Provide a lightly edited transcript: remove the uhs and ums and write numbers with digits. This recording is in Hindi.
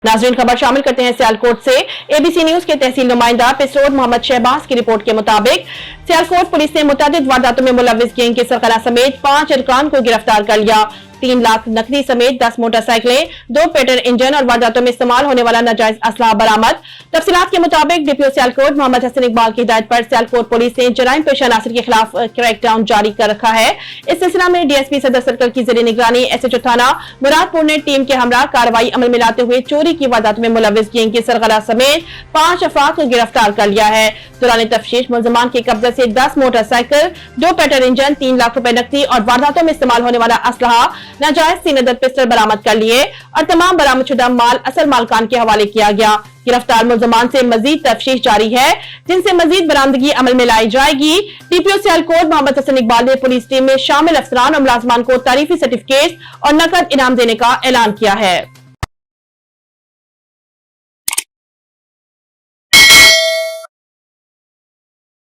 नाजरीन, खबर शामिल करते हैं सियालकोट से। एबीसी न्यूज के तहसील नुमाइंदा पिसरोड मोहम्मद शहबाज की रिपोर्ट के मुताबिक सियालकोट पुलिस ने मुतअद्दिद वारदातों में मुलव्विस गैंग के सरगना समेत 5 अरकान को गिरफ्तार कर लिया। 3 लाख नकदी समेत 10 मोटरसाइकिलें, 2 पेट्रोल इंजन और वारदातों में इस्तेमाल होने वाला नाजायज असलाह बरामद। तफसीलात के मुताबिक डीपीओ सियालकोट मोहम्मद हसन इकबाल की हिदायत पर सियालकोट पुलिस ने जराइम पेशा नासिर के खिलाफ क्रैकडाउन जारी कर रखा है। इस सिलसिला में डीएसपी सदर सर्कल की जेर निगरानी एसएचओ थाना मुरादपुर ने टीम के हमरा कार्रवाई अमल में लाते हुए चोरी की वारदातों में मुलव्विस गैंग के सरगना समेत 5 अफराद को गिरफ्तार कर लिया है। दौरान तफ्तीश मुलजमान के कब्जे से 10 मोटरसाइकिल, 2 पेट्रोल इंजन, 3 लाख रुपए नकदी और वारदातों में इस्तेमाल होने वाला असलहा, नाजायज 3 अदद पिस्टल बरामद कर लिए और तमाम बरामदशुदा माल असल मालकान के हवाले किया गया। गिरफ्तार मुलजमान से मजीद तफ्तीश जारी है, जिनसे मजीद बरामदगी अमल में लाई जाएगी। डीपीओ सियालकोट मोहम्मद हसन इकबाल ने पुलिस टीम में शामिल अफसरान और मुलाजमान को तारीफी सर्टिफिकेट और नकद इनाम देने का ऐलान किया है।